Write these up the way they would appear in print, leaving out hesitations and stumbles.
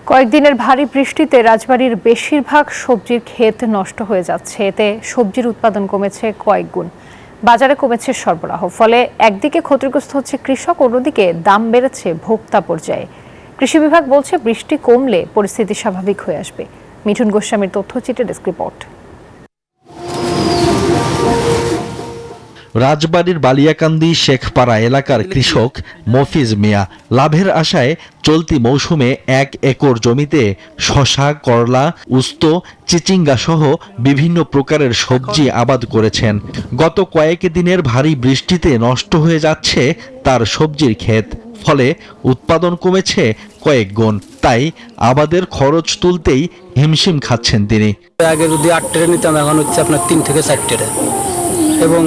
কয়েকদিনের ভারী বৃষ্টিতে রাজবাড়ীর বেশিরভাগ সবজির ক্ষেত নষ্ট হয়ে যাচ্ছে। এতে সবজির উৎপাদন কমেছে কয়েক গুণ। বাজারে কমেছে সরবরাহ, ফলে একদিকে ক্ষতিগ্রস্ত হচ্ছে কৃষক, অন্যদিকে দাম বেড়েছে ভোক্তা পর্যায়ে। কৃষি বিভাগ বলছে বৃষ্টি কমলে পরিস্থিতি স্বাভাবিক হয়ে আসবে। মিঠুন গোস্বামীর তথ্যচিত্রে ডেস্ক রিপোর্ট। রাজবাড়ীর বালিয়াকান্দি শেখপাড়া এলাকার কৃষক মফিজ মিয়া লাভের আশায় চলতি মৌসুমে 1 একর জমিতে শসা, করলা, উস্ত, চিচিঙ্গা সহ বিভিন্ন প্রকারের সবজি আবাদ করেছেন। গত কয়েক দিনের ভারী বৃষ্টিতে নষ্ট হয়ে যাচ্ছে তার সবজির ক্ষেত, ফলে উৎপাদন কমেছে কয়েক গুণ। তাই আবাদের খরচ তুলতেই হিমশিম খাচ্ছেন তিনি। আগে যদি 8 টাকা নিতাম, এখন হচ্ছে আপনার 3 থেকে 4 টাকা, এবং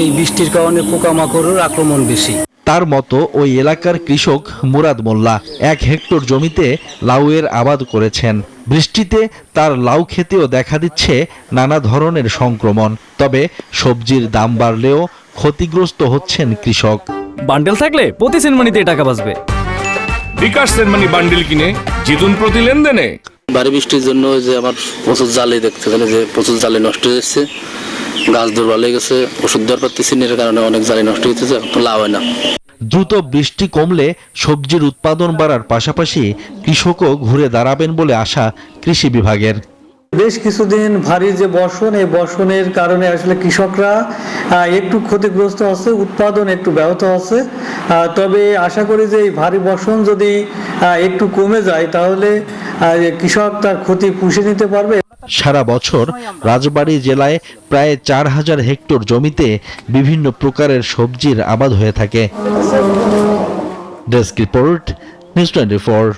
এই বৃষ্টির কারণে পোকামাকড়ের আক্রমণ বেশি। তার মতো ওই এলাকার কৃষক মুরাদ মোল্লা 1 হেক্টর জমিতে লাউয়ের আবাদ করেছেন। বৃষ্টিতে তার লাউ খেতেও দেখা দিচ্ছে নানা ধরনের সংক্রমণ। তবে সবজির দাম বাড়লেও ক্ষতিগ্রস্ত হচ্ছেন কৃষক। বান্ডেল থাকলে প্রতি সেনমানিতে টাকা বাঁচবে। বিকাশ সেনমানি বান্ডেল কিনে জিতুন প্রতি লেনদেনে। ভারী বৃষ্টির জন্য যে আমার প্রচুর জালে দেখতে গেলে যে প্রচুর জালে নষ্ট হয়ে যাচ্ছে, গাছ দুর্বল হয়ে গেছে, ওষুধ দেওয়ার পারতেছি এর কারণে অনেক জালে নষ্ট হয়ে যাচ্ছে, লাভ হয় না। দ্রুত বৃষ্টি কমলে সবজির উৎপাদন বাড়ার পাশাপাশি কৃষকও ঘুরে দাঁড়াবেন বলে আশা কৃষি বিভাগের। বেশ কিছুদিন ভারী যে বর্ষণ, এই বর্ষণের কারণে আসলে কৃষকরা একটু ক্ষতিগ্রস্ত হচ্ছে, উৎপাদন একটু ব্যাহত হচ্ছে। তবে আশা করি যে এই ভারী বর্ষণ যদি একটু কমে যায়, তাহলে কৃষক তার ক্ষতি পুষে নিতে পারবে। সারা বছর রাজবাড়ী জেলায় প্রায় 4000 হেক্টর জমিতে বিভিন্ন প্রকারের সবজির আবাদ হয়ে থাকে। Desk report, news 24।